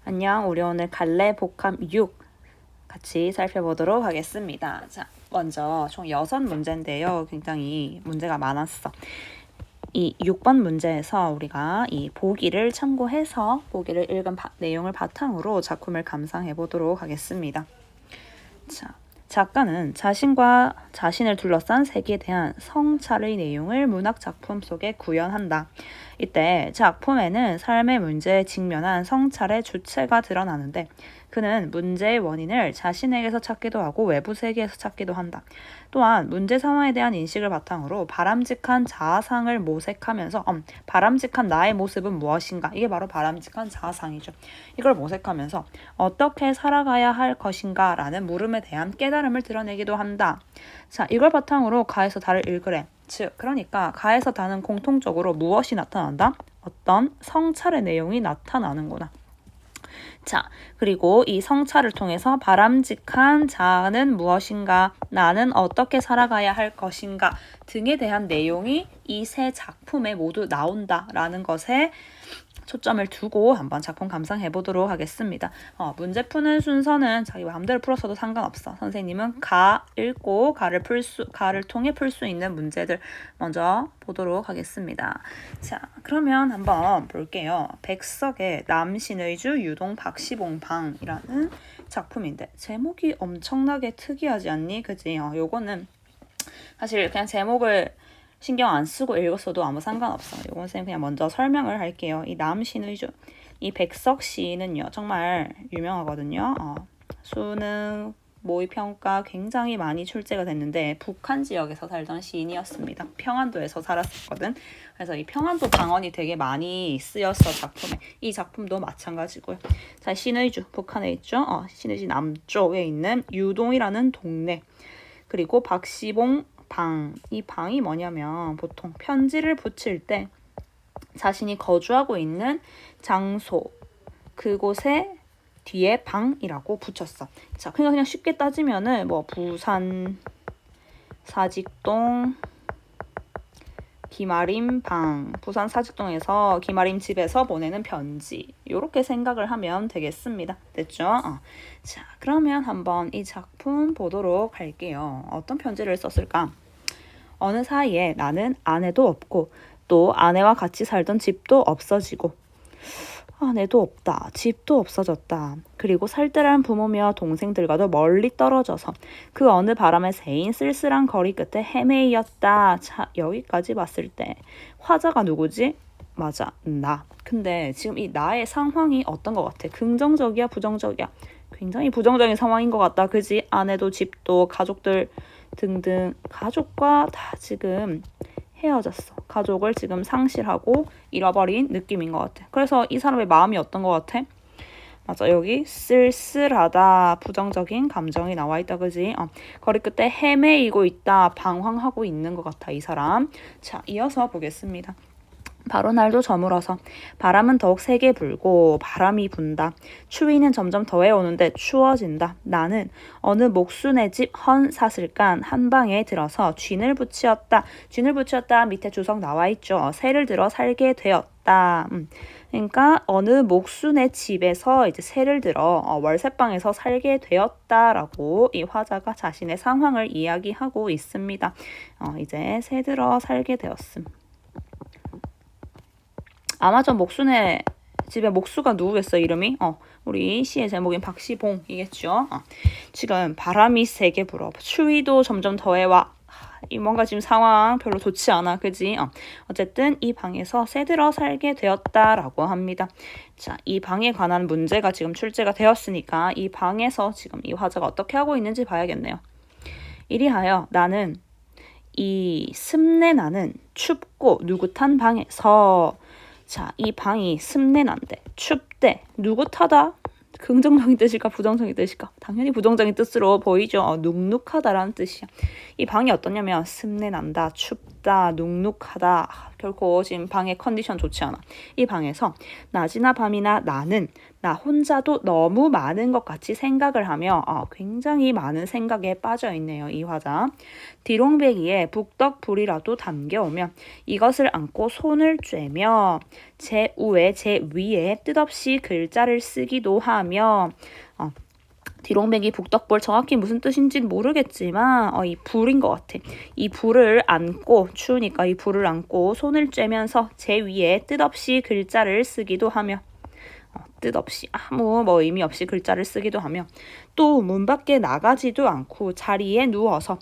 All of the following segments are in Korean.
안녕, 우리 오늘 갈래 복합 6 같이 살펴보도록 하겠습니다. 자, 먼저 총 6문제인데요. 굉장히 문제가 많았어. 이 6번 문제에서 우리가 이 보기를 참고해서 보기를 읽은 내용을 바탕으로 작품을 감상해 보도록 하겠습니다. 자, 작가는 자신과 자신을 둘러싼 세계에 대한 성찰의 내용을 문학 작품 속에 구현한다. 이때 작품에는 삶의 문제에 직면한 성찰의 주체가 드러나는데 그는 문제의 원인을 자신에게서 찾기도 하고 외부 세계에서 찾기도 한다. 또한 문제 상황에 대한 인식을 바탕으로 바람직한 자아상을 모색하면서 바람직한 나의 모습은 무엇인가? 이게 바로 바람직한 자아상이죠. 이걸 모색하면서 어떻게 살아가야 할 것인가? 라는 물음에 대한 깨달음을 드러내기도 한다. 자, 이걸 바탕으로 가에서 다를 읽으래. 즉, 그러니까 가에서 다는 공통적으로 무엇이 나타난다? 어떤 성찰의 내용이 나타나는구나. 자, 그리고 이 성찰을 통해서 바람직한 자아는 무엇인가, 나는 어떻게 살아가야 할 것인가 등에 대한 내용이 이 세 작품에 모두 나온다라는 것에 초점을 두고 한번 작품 감상해 보도록 하겠습니다. 문제 푸는 순서는 자기 마음대로 풀었어도 상관없어. 선생님은 가 읽고 가를 통해 풀 수 있는 문제들 먼저 보도록 하겠습니다. 자, 그러면 한번 볼게요. 백석의 남신의주 유동 박시봉방이라는 작품인데 제목이 엄청나게 특이하지 않니? 그지? 요거는 사실 그냥 제목을 신경 안 쓰고 읽었어도 아무 상관없어. 이건 쌤 그냥 먼저 설명을 할게요. 이 남신의주, 이 백석 시인은요 정말 유명하거든요. 수능 모의평가 굉장히 많이 출제가 됐는데 북한 지역에서 살던 시인이었습니다. 평안도에서 살았었거든. 그래서 이 평안도 방언이 되게 많이 쓰였어 작품에. 이 작품도 마찬가지고요. 자, 신의주 북한에 있죠. 신의주 남쪽에 있는 유동이라는 동네. 그리고 박시봉 이 방이 뭐냐면 보통 편지를 붙일 때 자신이 거주하고 있는 장소 그곳에 뒤에 방이라고 붙였어. 자, 그냥 쉽게 따지면은 뭐 부산 사직동 기마림 방, 부산 사직동에서 기마림 집에서 보내는 편지, 이렇게 생각을 하면 되겠습니다. 됐죠? 자, 그러면 한번 이 작품 보도록 할게요. 어떤 편지를 썼을까? 어느 사이에 나는 아내도 없고 또 아내와 같이 살던 집도 없어지고 아내도 없다. 집도 없어졌다. 그리고 살뜰한 부모며 동생들과도 멀리 떨어져서 그 어느 바람에 새인 쓸쓸한 거리 끝에 헤매이었다. 자, 여기까지 봤을 때 화자가 누구지? 맞아, 나. 근데 지금 이 나의 상황이 어떤 것 같아? 긍정적이야, 부정적이야? 굉장히 부정적인 상황인 것 같다. 그지? 아내도 집도 가족들 등등 가족과 다 지금 헤어졌어. 가족을 지금 상실하고 잃어버린 느낌인 것 같아. 그래서 이 사람의 마음이 어떤 것 같아? 맞아, 여기 쓸쓸하다, 부정적인 감정이 나와 있다, 그지? 거리 끝에 헤매이고 있다, 방황하고 있는 것 같아, 이 사람. 자, 이어서 보겠습니다. 바로 날도 저물어서 바람은 더욱 세게 불고 바람이 분다. 추위는 점점 더해오는데 추워진다. 나는 어느 목순의 집 헌사슬간 한 방에 들어서 쥔을 붙였다. 쥔을 붙였다 밑에 주석 나와 있죠. 새를 들어 살게 되었다. 그러니까 어느 목순의 집에서 이제 새를 들어 월세방에서 살게 되었다라고 이 화자가 자신의 상황을 이야기하고 있습니다. 이제 새 들어 살게 되었음. 아마 저 목순의 집에 목수가 누구겠어, 이름이? 우리 시의 제목인 박시봉이겠죠. 지금 바람이 세게 불어. 추위도 점점 더해와. 뭔가 지금 상황 별로 좋지 않아, 그지? 어쨌든 이 방에서 새들어 살게 되었다라고 합니다. 자, 이 방에 관한 문제가 지금 출제가 되었으니까 이 방에서 지금 이 화자가 어떻게 하고 있는지 봐야겠네요. 이리하여 나는 이 습내 나는 춥고 누긋한 방에서 자, 이 방이 습내난데 춥대 누긋하다 긍정적인 뜻일까 부정적인 뜻일까? 당연히 부정적인 뜻으로 보이죠. 눅눅하다라는 뜻이야. 이 방이 어떠냐면 습내난다 춥다 춥다, 눅눅하다. 결코 지금 방의 컨디션 좋지 않아. 이 방에서 낮이나 밤이나 나는 나 혼자도 너무 많은 것 같이 생각을 하며 굉장히 많은 생각에 빠져 있네요. 이 화자. 디롱배기에 북덕불이라도 담겨오면 이것을 안고 손을 쬐며 제 우에 제 위에 뜻없이 글자를 쓰기도 하며 디롱배기 북덕볼 정확히 무슨 뜻인지는 모르겠지만 이 불인 것 같아. 이 불을 안고 추우니까 이 불을 안고 손을 쬐면서 제 위에 뜻없이 글자를 쓰기도 하며 뜻없이 아무 의미 없이 글자를 쓰기도 하며 또 문 밖에 나가지도 않고 자리에 누워서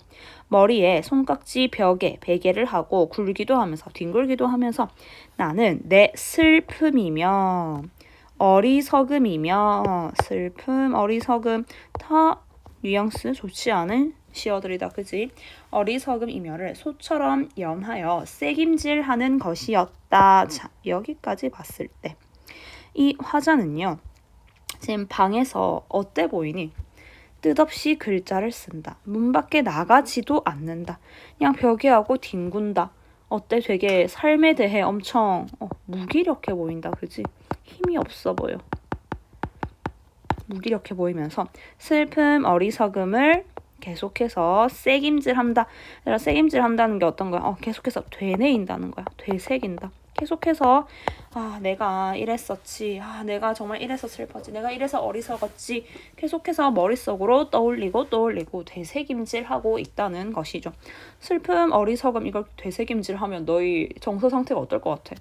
머리에 손깍지 벽에 베개를 하고 굴기도 하면서 뒹굴기도 하면서 나는 내 슬픔이며 어리석음이며 슬픔 어리석음 다 뉘앙스 좋지 않은 시어들이다. 그지? 어리석음이며를 소처럼 연하여 새김질하는 것이었다. 자, 여기까지 봤을 때 이 화자는요. 지금 방에서 어때 보이니? 뜻없이 글자를 쓴다. 문 밖에 나가지도 않는다. 그냥 벽에 하고 뒹군다. 어때? 되게 삶에 대해 엄청 무기력해 보인다. 그지? 힘이 없어 보여. 무기력해 보이면서 슬픔, 어리석음을 계속해서 새김질한다. 새김질한다는 게 어떤 거야? 계속해서 되뇌인다는 거야. 되새긴다. 계속해서 내가 이랬었지. 내가 정말 이래서 슬퍼지. 내가 이래서 어리석었지. 계속해서 머릿속으로 떠올리고 되새김질하고 있다는 것이죠. 슬픔, 어리석음 이걸 되새김질하면 너희 정서 상태가 어떨 것 같아?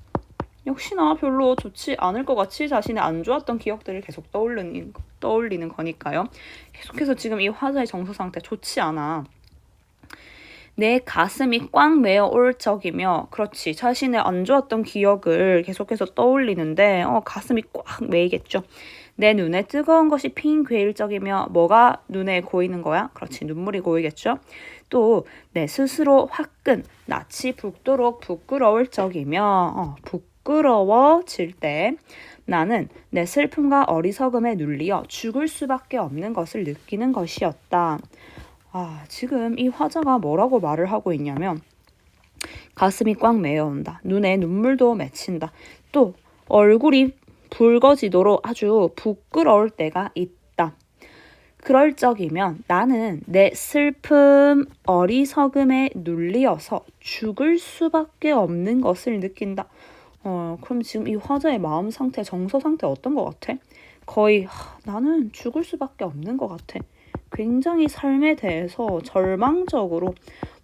역시나 별로 좋지 않을 것 같이 자신의 안 좋았던 기억들을 계속 떠올리는 거니까요. 계속해서 지금 이 화자의 정서 상태 좋지 않아. 내 가슴이 꽉 메어 올 적이며 그렇지 자신의 안 좋았던 기억을 계속해서 떠올리는데 가슴이 꽉 메이겠죠. 내 눈에 뜨거운 것이 핑 괴일 적이며 뭐가 눈에 고이는 거야? 그렇지 눈물이 고이겠죠. 또 내 스스로 화끈 낯이 붓도록 부끄러울 적이며 부끄러워질 때 나는 내 슬픔과 어리석음에 눌리어 죽을 수밖에 없는 것을 느끼는 것이었다. 지금 이 화자가 뭐라고 말을 하고 있냐면 가슴이 꽉 메어온다. 눈에 눈물도 맺힌다. 또 얼굴이 붉어지도록 아주 부끄러울 때가 있다. 그럴 적이면 나는 내 슬픔, 어리석음에 눌리어서 죽을 수밖에 없는 것을 느낀다. 그럼 지금 이 화자의 마음 상태, 정서 상태 어떤 것 같아? 거의 나는 죽을 수밖에 없는 것 같아. 굉장히 삶에 대해서 절망적으로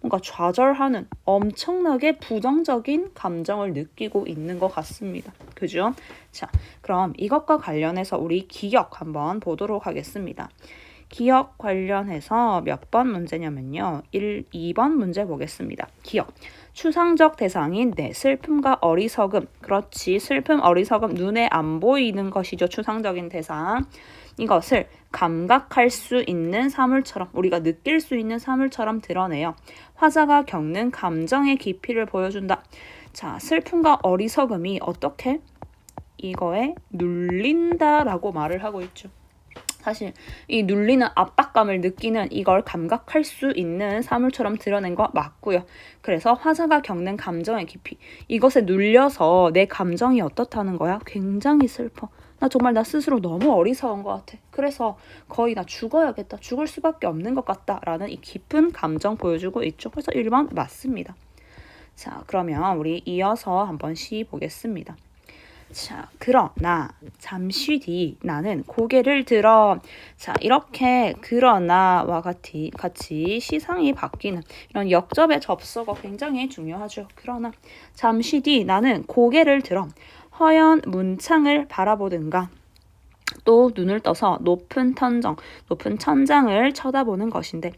뭔가 좌절하는 엄청나게 부정적인 감정을 느끼고 있는 것 같습니다. 그죠? 자, 그럼 이것과 관련해서 우리 기억 한번 보도록 하겠습니다. 기억 관련해서 몇 번 문제냐면요. 2번 문제 보겠습니다. 기억. 추상적 대상인 내 슬픔과 어리석음. 그렇지. 슬픔, 어리석음 눈에 안 보이는 것이죠. 추상적인 대상. 이것을 감각할 수 있는 사물처럼 우리가 느낄 수 있는 사물처럼 드러내요. 화자가 겪는 감정의 깊이를 보여준다. 자, 슬픔과 어리석음이 어떻게? 이거에 눌린다라고 말을 하고 있죠. 사실 이 눌리는 압박감을 느끼는 이걸 감각할 수 있는 사물처럼 드러낸 거 맞고요. 그래서 화자가 겪는 감정의 깊이 이것에 눌려서 내 감정이 어떻다는 거야? 굉장히 슬퍼. 나 정말 나 스스로 너무 어리석은 것 같아. 그래서 거의 나 죽어야겠다. 죽을 수밖에 없는 것 같다. 라는 이 깊은 감정 보여주고 있죠. 그래서 1번 맞습니다. 자, 그러면 우리 이어서 한번 시 보겠습니다. 자, 그러나 잠시 뒤 나는 고개를 들어. 자, 이렇게 그러나와 같이 시상이 바뀌는 이런 역접의 접속어 굉장히 중요하죠. 그러나 잠시 뒤 나는 고개를 들어 허연 문창을 바라보든가 또 눈을 떠서 높은 천장을 쳐다보는 것인데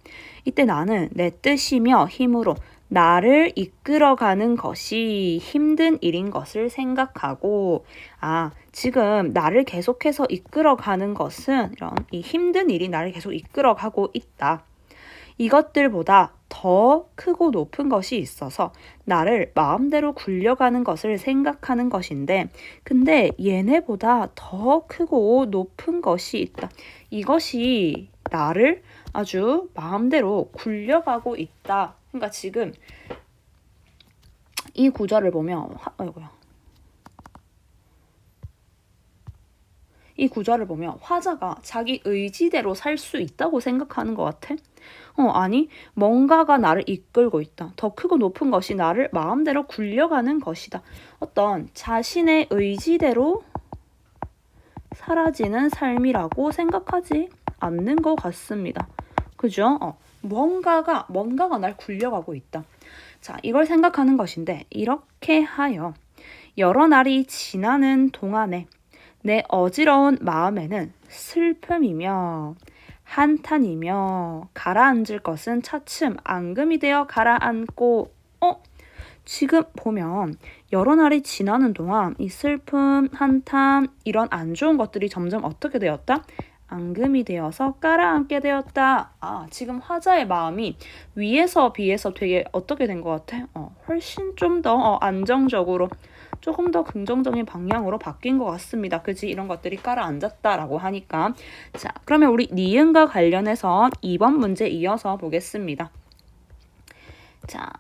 이때 나는 내 뜻이며 힘으로 나를 이끌어가는 것이 힘든 일인 것을 생각하고 지금 나를 계속해서 이끌어가는 것은 이런 이 힘든 일이 나를 계속 이끌어가고 있다. 이것들보다 더 크고 높은 것이 있어서 나를 마음대로 굴려가는 것을 생각하는 것인데 근데 얘네보다 더 크고 높은 것이 있다. 이것이 나를 아주 마음대로 굴려가고 있다. 그러니까 지금 이 구절을 보면 아이고야. 이 구절을 보면 화자가 자기 의지대로 살 수 있다고 생각하는 것 같아. 아니, 뭔가가 나를 이끌고 있다. 더 크고 높은 것이 나를 마음대로 굴려가는 것이다. 어떤 자신의 의지대로 사라지는 삶이라고 생각하지 않는 것 같습니다. 그죠? 뭔가가 날 굴려가고 있다. 자, 이걸 생각하는 것인데 이렇게 하여 여러 날이 지나는 동안에 내 어지러운 마음에는 슬픔이며 한탄이며 가라앉을 것은 차츰 앙금이 되어 가라앉고 지금 보면 여러 날이 지나는 동안 이 슬픔, 한탄 이런 안 좋은 것들이 점점 어떻게 되었다? 앙금이 되어서 깔아앉게 되었다. 지금 화자의 마음이 위에서 비해서 되게 어떻게 된 것 같아? 훨씬 좀 더 안정적으로 조금 더 긍정적인 방향으로 바뀐 것 같습니다. 그지? 이런 것들이 깔아앉았다라고 하니까. 자, 그러면 우리 니은과 관련해서 2번 문제 이어서 보겠습니다. 자,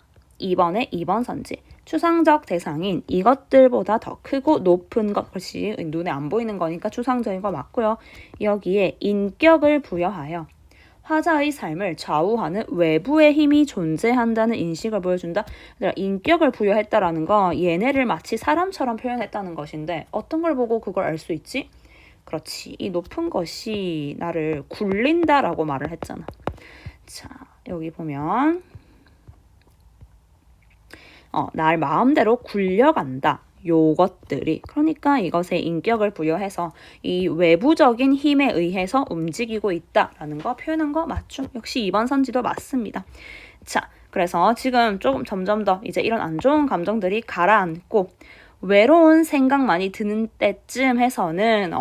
2번에 2번 선지. 추상적 대상인 이것들보다 더 크고 높은 것이 눈에 안 보이는 거니까 추상적인 거 맞고요. 여기에 인격을 부여하여 화자의 삶을 좌우하는 외부의 힘이 존재한다는 인식을 보여준다. 인격을 부여했다라는 거 얘네를 마치 사람처럼 표현했다는 것인데 어떤 걸 보고 그걸 알 수 있지? 그렇지. 이 높은 것이 나를 굴린다라고 말을 했잖아. 자, 여기 보면 날 마음대로 굴려간다. 요것들이 그러니까 이것에 인격을 부여해서 이 외부적인 힘에 의해서 움직이고 있다라는 거 표현한 거 맞죠? 역시 2번 선지도 맞습니다. 자, 그래서 지금 조금 점점 더 이제 이런 안 좋은 감정들이 가라앉고 외로운 생각만이 드는 때쯤 해서는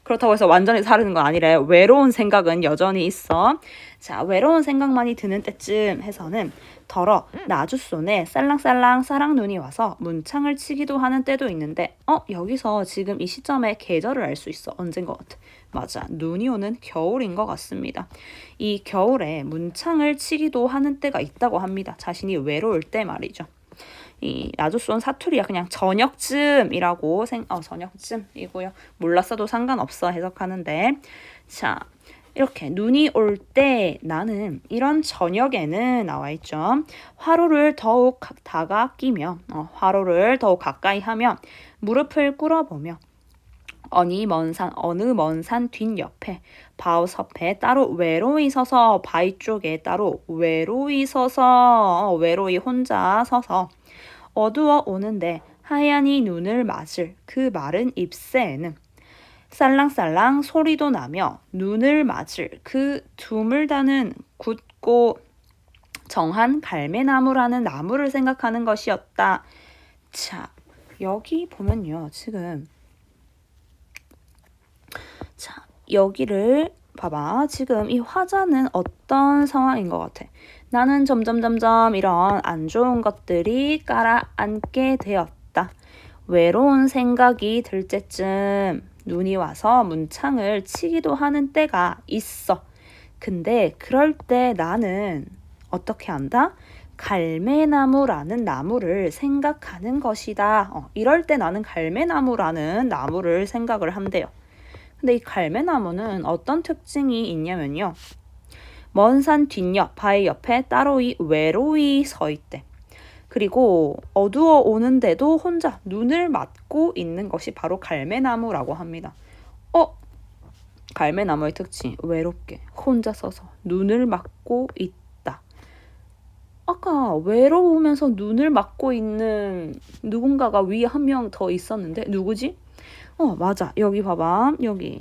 그렇다고 해서 완전히 사라지는 건 아니래. 외로운 생각은 여전히 있어. 자, 외로운 생각만이 드는 때쯤 해서는 더러 나주손에 살랑살랑 사랑눈이 와서 문창을 치기도 하는 때도 있는데 여기서 지금 이 시점에 계절을 알 수 있어. 언젠 것 같아. 맞아. 눈이 오는 겨울인 것 같습니다. 이 겨울에 문창을 치기도 하는 때가 있다고 합니다. 자신이 외로울 때 말이죠. 이 나주손 사투리야 그냥 저녁쯤이라고 저녁쯤이고요. 몰랐어도 상관없어 해석하는데 자 이렇게 눈이 올 때 나는 이런 저녁에는 나와 있죠. 화로를 더욱 다가끼며 화로를 더욱 가까이 하며 무릎을 꿇어보며 어느 먼 산 뒷옆에 바우섭에 따로 외로이 서서 바위 쪽에 따로 외로이 서서 외로이 혼자 서서 어두워 오는데 하얀이 눈을 맞을 그 마른 잎새에는 살랑살랑 소리도 나며 눈을 맞을 그 드물다는 굳고 정한 갈매나무라는 나무를 생각하는 것이었다. 자, 여기 보면요. 지금 자, 여기를 봐봐. 지금 이 화자는 어떤 상황인 것 같아? 나는 점점 이런 안 좋은 것들이 깔아앉게 되었다. 외로운 생각이 들 때쯤 눈이 와서 문창을 치기도 하는 때가 있어. 근데 그럴 때 나는 어떻게 한다? 갈매나무라는 나무를 생각하는 것이다. 이럴 때 나는 갈매나무라는 나무를 생각을 한대요. 근데 이 갈매나무는 어떤 특징이 있냐면요. 먼 산 뒷옆, 바위 옆에 따로이 외로이 서 있대. 그리고 어두워 오는데도 혼자 눈을 맞고 있는 것이 바로 갈매나무라고 합니다. 갈매나무의 특징, 외롭게 혼자 서서 눈을 맞고 있다. 아까 외로우면서 눈을 맞고 있는 누군가가 위에 한 명 더 있었는데 누구지? 맞아. 여기 봐봐. 여기.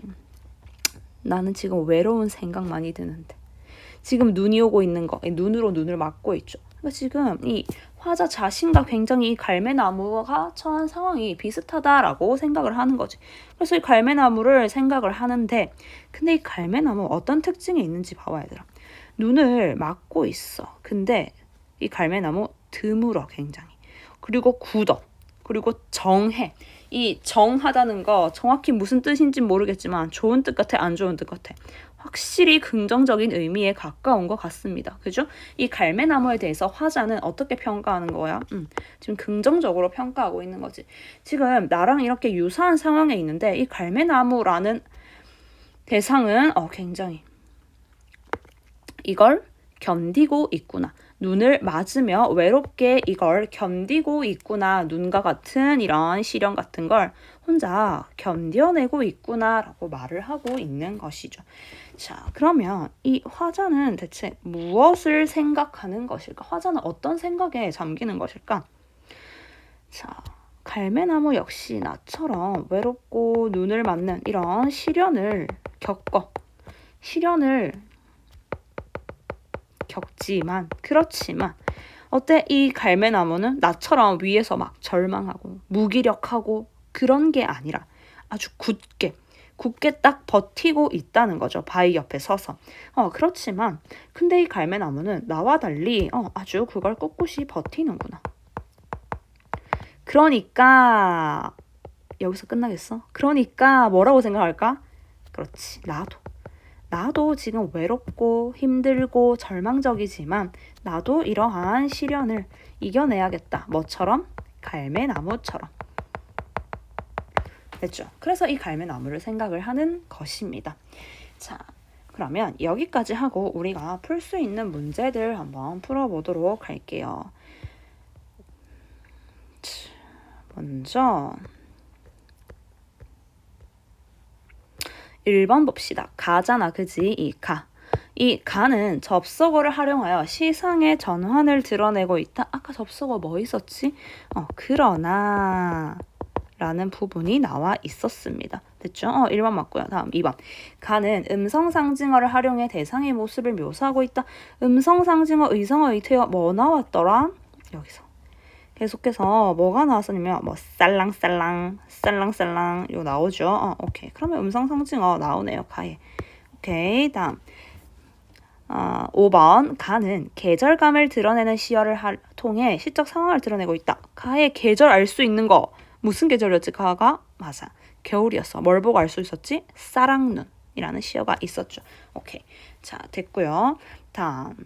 나는 지금 외로운 생각 많이 드는데. 지금 눈이 오고 있는 거. 눈으로 눈을 맞고 있죠. 그러니까 지금 이 화자 자신과 굉장히 이 갈매나무가 처한 상황이 비슷하다라고 생각을 하는 거지. 그래서 이 갈매나무를 생각을 하는데 근데 이 갈매나무 어떤 특징이 있는지 봐봐 얘들아. 눈을 막고 있어. 근데 이 갈매나무 드물어 굉장히. 그리고 굳어. 그리고 정해. 이 정하다는 거 정확히 무슨 뜻인지 모르겠지만 좋은 뜻 같아, 안 좋은 뜻 같아? 확실히 긍정적인 의미에 가까운 것 같습니다. 그죠? 이 갈매나무에 대해서 화자는 어떻게 평가하는 거야? 지금 긍정적으로 평가하고 있는 거지. 지금 나랑 이렇게 유사한 상황에 있는데 이 갈매나무라는 대상은 굉장히 이걸 견디고 있구나. 눈을 맞으며 외롭게 이걸 견디고 있구나. 눈과 같은 이런 시련 같은 걸 혼자 견뎌내고 있구나 라고 말을 하고 있는 것이죠. 자, 그러면 이 화자는 대체 무엇을 생각하는 것일까? 화자는 어떤 생각에 잠기는 것일까? 자, 갈매나무 역시 나처럼 외롭고 눈을 맞는 이런 시련을 겪지만 그렇지만 어때? 이 갈매나무는 나처럼 위에서 막 절망하고 무기력하고 그런 게 아니라 아주 굳게 딱 버티고 있다는 거죠. 바위 옆에 서서. 그렇지만 근데 이 갈매나무는 나와 달리 아주 그걸 꿋꿋이 버티는구나. 그러니까 여기서 끝나겠어? 그러니까 뭐라고 생각할까? 그렇지. 나도 지금 외롭고 힘들고 절망적이지만 나도 이러한 시련을 이겨내야겠다. 뭐처럼? 갈매나무처럼. 됐죠? 그래서 이 갈매나무를 생각을 하는 것입니다. 자, 그러면 여기까지 하고 우리가 풀 수 있는 문제들 한번 풀어보도록 할게요. 먼저 1번 봅시다. 가잖아, 그지? 이 가는 접속어를 활용하여 시상의 전환을 드러내고 있다. 아까 접속어 뭐 있었지? 그러나 라는 부분이 나와 있었습니다. 됐죠? 1번 맞고요. 다음 2번. 가는 음성상징어를 활용해 대상의 모습을 묘사하고 있다. 음성상징어, 의성어, 의태어 뭐 나왔더라? 여기서. 계속해서 뭐가 나왔었냐면 뭐 쌀랑쌀랑 이거 나오죠. 오케이. 그러면 음성상징어 나오네요. 가에. 오케이. 다음 5번. 가는 계절감을 드러내는 시어를 통해 시적 상황을 드러내고 있다. 가의 계절 알 수 있는 거 무슨 계절이었지? 가가? 맞아. 겨울이었어. 뭘 보고 알 수 있었지? 쌀랑눈이라는 시어가 있었죠. 오케이. 자, 됐고요. 다음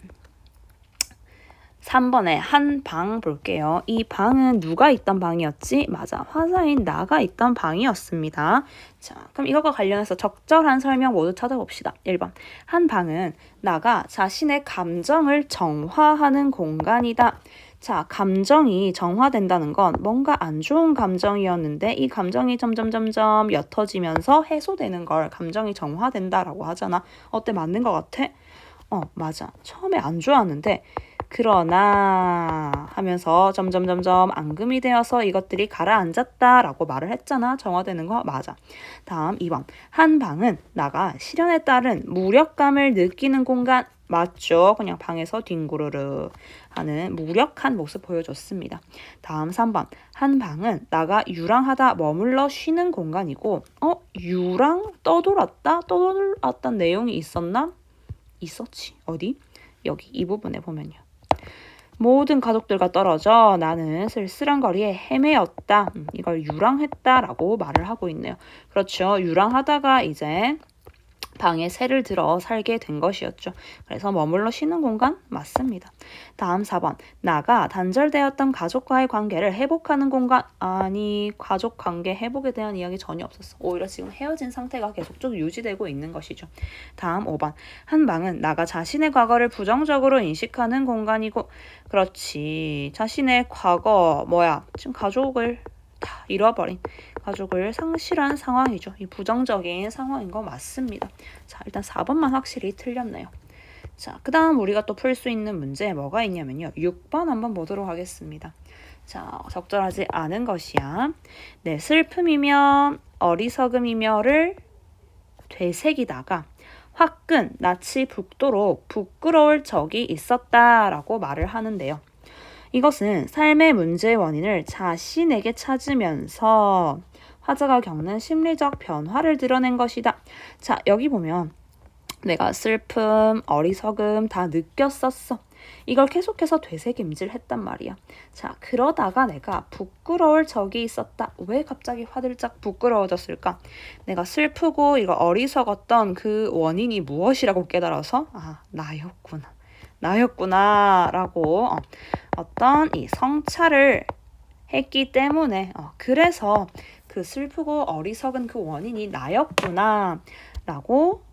3번에 한 방 볼게요. 이 방은 누가 있던 방이었지? 맞아. 화자인 나가 있던 방이었습니다. 자, 그럼 이것과 관련해서 적절한 설명 모두 찾아봅시다. 1번. 한 방은 나가 자신의 감정을 정화하는 공간이다. 자, 감정이 정화된다는 건 뭔가 안 좋은 감정이었는데 이 감정이 점점 옅어지면서 해소되는 걸 감정이 정화된다라고 하잖아. 어때? 맞는 것 같아? 맞아. 처음에 안 좋았는데 그러나 하면서 점점 앙금이 되어서 이것들이 가라앉았다라고 말을 했잖아. 정화되는 거 맞아. 다음 2번. 한 방은 나가 시련에 따른 무력감을 느끼는 공간 맞죠? 그냥 방에서 뒹구르르 하는 무력한 모습 보여줬습니다. 다음 3번. 한 방은 나가 유랑하다 머물러 쉬는 공간이고 유랑? 떠돌았단 내용이 있었나? 있었지. 어디? 여기 이 부분에 보면요. 모든 가족들과 떨어져 나는 쓸쓸한 거리에 헤매었다. 이걸 유랑했다라고 말을 하고 있네요. 그렇죠. 유랑하다가 이제 방에 새를 들어 살게 된 것이었죠. 그래서 머물러 쉬는 공간 맞습니다. 다음 4번. 나가 단절되었던 가족과의 관계를 회복하는 공간. 아니, 가족 관계 회복에 대한 이야기 전혀 없었어. 오히려 지금 헤어진 상태가 계속적으로 유지되고 있는 것이죠. 다음 5번. 한 방은 나가 자신의 과거를 부정적으로 인식하는 공간이고 그렇지. 자신의 과거 지금 가족을 다 잃어버린 가족을 상실한 상황이죠. 이 부정적인 상황인 거 맞습니다. 자, 일단 4번만 확실히 틀렸네요. 자, 그 다음 우리가 또 풀 수 있는 문제 뭐가 있냐면요. 6번 한번 보도록 하겠습니다. 자, 적절하지 않은 것이야. 네, 슬픔이며 어리석음이며를 되새기다가 화끈 낯이 붓도록 부끄러울 적이 있었다라고 말을 하는데요. 이것은 삶의 문제의 원인을 자신에게 찾으면서 화자가 겪는 심리적 변화를 드러낸 것이다. 자, 여기 보면 내가 슬픔, 어리석음 다 느꼈었어. 이걸 계속해서 되새김질했단 말이야. 자, 그러다가 내가 부끄러울 적이 있었다. 왜 갑자기 화들짝 부끄러워졌을까? 내가 슬프고 이거 어리석었던 그 원인이 무엇이라고 깨달아서 나였구나 라고 어떤 이 성찰을 했기 때문에 그래서 그 슬프고 어리석은 그 원인이 나였구나 라고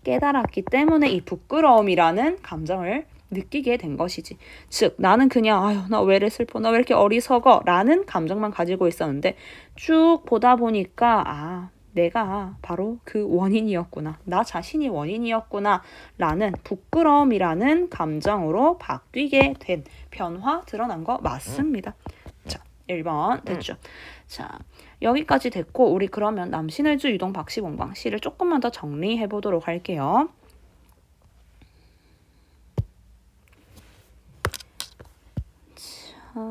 깨달았기 때문에 이 부끄러움이라는 감정을 느끼게 된 것이지. 즉 나는 그냥 나 왜 이렇게 슬퍼, 나 왜 이렇게 어리석어 라는 감정만 가지고 있었는데 쭉 보다 보니까 내가 바로 그 원인이었구나, 나 자신이 원인이었구나 라는 부끄러움이라는 감정으로 바뀌게 된 변화 드러난 거 맞습니다. 자, 1번 됐죠. 자, 여기까지 됐고 우리 그러면 남신을주 유동 박시봉방 시를 조금만 더 정리해 보도록 할게요. 자,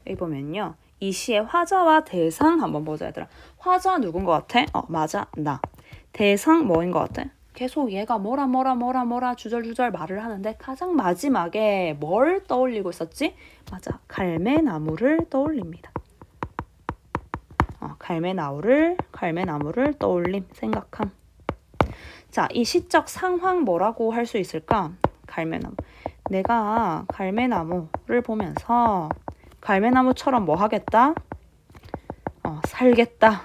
여기 보면요. 이 시의 화자와 대상 한번 보자 얘들아. 화자 누군 것 같아? 맞아, 나. 대상 뭐인 것 같아? 계속 얘가 뭐라 주절주절 말을 하는데 가장 마지막에 뭘 떠올리고 있었지? 맞아, 갈매나무를 떠올립니다. 갈매나무를 떠올림, 생각함. 자, 이 시적 상황 뭐라고 할 수 있을까? 갈매나무. 내가 갈매나무를 보면서 갈매나무처럼 뭐 하겠다? 살겠다.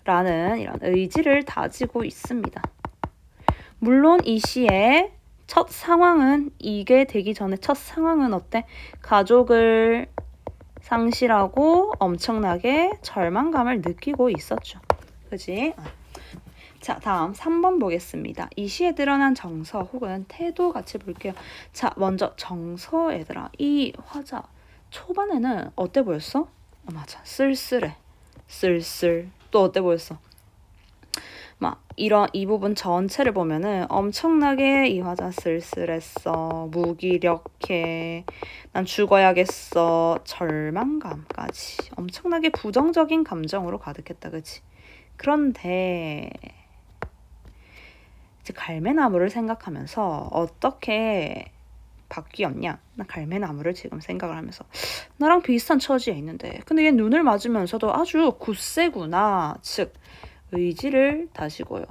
라는 이런 의지를 다지고 있습니다. 물론 이 시의 첫 상황은, 이게 되기 전에 첫 상황은 어때? 가족을 상실하고 엄청나게 절망감을 느끼고 있었죠. 그지? 자, 다음 3번 보겠습니다. 이 시에 드러난 정서 혹은 태도 같이 볼게요. 자, 먼저 정서 얘들아. 이 화자 초반에는 어때 보였어? 맞아, 쓸쓸해. 쓸쓸. 또 어때 보였어? 막 이런 이 부분 전체를 보면은 엄청나게 이 화자 쓸쓸했어, 무기력해, 난 죽어야겠어, 절망감까지 엄청나게 부정적인 감정으로 가득했다. 그치? 그런데 이제 갈매나무를 생각하면서 어떻게 바뀌었냐? 나 갈매나무를 지금 생각을 하면서 나랑 비슷한 처지에 있는데 근데 얘 눈을 맞으면서도 아주 굳세구나. 즉 의지를 다지고요.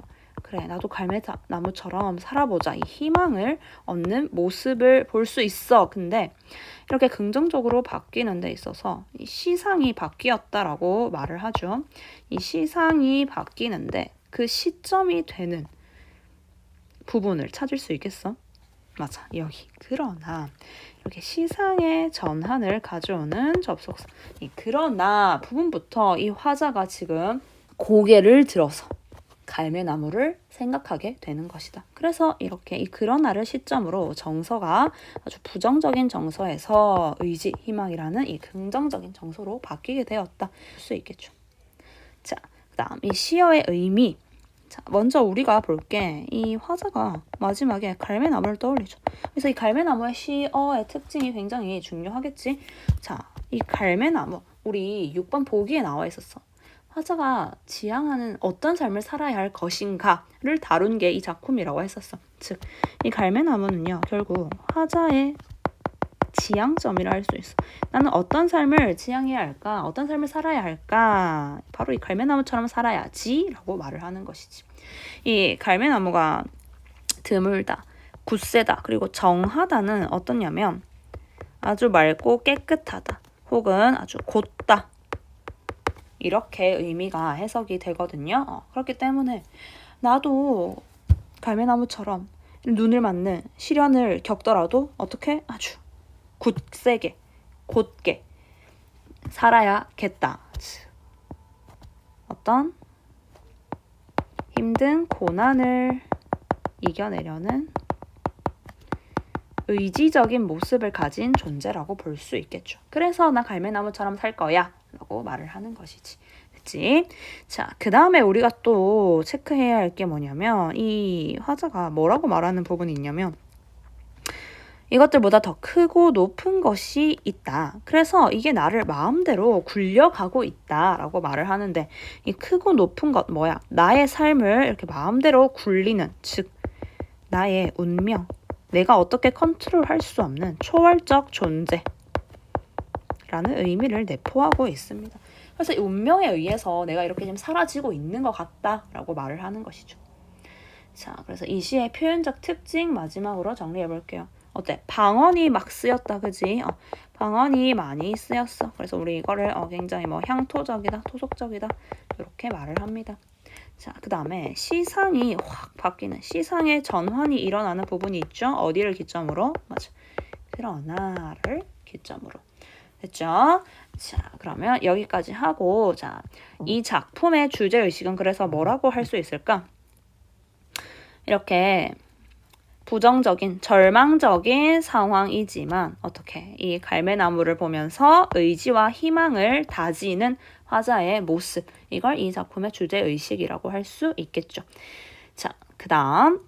그래, 나도 갈매나무처럼 살아보자. 이 희망을 얻는 모습을 볼 수 있어. 근데 이렇게 긍정적으로 바뀌는 데 있어서 이 시상이 바뀌었다라고 말을 하죠. 이 시상이 바뀌는데 그 시점이 되는 부분을 찾을 수 있겠어? 맞아, 여기. 그러나 이렇게 시상의 전환을 가져오는 접속사. 이 그러나 부분부터 이 화자가 지금 고개를 들어서 갈매나무를 생각하게 되는 것이다. 그래서 이렇게 이 그러나를 시점으로 정서가 아주 부정적인 정서에서 의지, 희망이라는 이 긍정적인 정서로 바뀌게 되었다. 할 수 있겠죠. 자, 그 다음 이 시어의 의미. 자, 먼저 우리가 볼게. 이 화자가 마지막에 갈매나무를 떠올리죠. 그래서 이 갈매나무의 시어의 특징이 굉장히 중요하겠지. 자, 이 갈매나무 우리 6번 보기에 나와 있었어. 화자가 지향하는 어떤 삶을 살아야 할 것인가를 다룬 게 이 작품이라고 했었어. 즉, 이 갈매나무는요, 결국 화자의 지향점이라 할 수 있어. 나는 어떤 삶을 지향해야 할까? 어떤 삶을 살아야 할까? 바로 이 갈매나무처럼 살아야지 라고 말을 하는 것이지. 이 갈매나무가 드물다, 굳세다, 그리고 정하다는 어떠냐면 아주 맑고 깨끗하다, 혹은 아주 곧다, 이렇게 의미가 해석이 되거든요. 그렇기 때문에 나도 갈매나무처럼 눈을 맞는 시련을 겪더라도 어떻게 아주 굳세게, 곧게 살아야겠다. 어떤 힘든 고난을 이겨내려는 의지적인 모습을 가진 존재라고 볼 수 있겠죠. 그래서 나 갈매나무처럼 살 거야 라고 말을 하는 것이지. 그치? 자, 그 다음에 우리가 또 체크해야 할 게 뭐냐면 이 화자가 뭐라고 말하는 부분이 있냐면 이것들보다 더 크고 높은 것이 있다. 그래서 이게 나를 마음대로 굴려가고 있다 라고 말을 하는데 이 크고 높은 것 뭐야? 나의 삶을 이렇게 마음대로 굴리는, 즉 나의 운명, 내가 어떻게 컨트롤할 수 없는 초월적 존재라는 의미를 내포하고 있습니다. 그래서 이 운명에 의해서 내가 이렇게 좀 사라지고 있는 것 같다라고 말을 하는 것이죠. 자, 그래서 이 시의 표현적 특징 마지막으로 정리해 볼게요. 어때? 방언이 막 쓰였다, 그지? 방언이 많이 쓰였어. 그래서 우리 이거를 굉장히 뭐 향토적이다, 토속적이다 이렇게 말을 합니다. 자, 그 다음에 시상이 확 바뀌는, 시상의 전환이 일어나는 부분이 있죠. 어디를 기점으로? 맞아. 그러나를 기점으로. 됐죠? 자, 그러면 여기까지 하고, 자, 이 작품의 주제의식은 그래서 뭐라고 할 수 있을까? 이렇게 부정적인, 절망적인 상황이지만 어떻게 이 갈매나무를 보면서 의지와 희망을 다지는 화자의 모습, 이걸 이 작품의 주제의식이라고 할 수 있겠죠. 자, 그 다음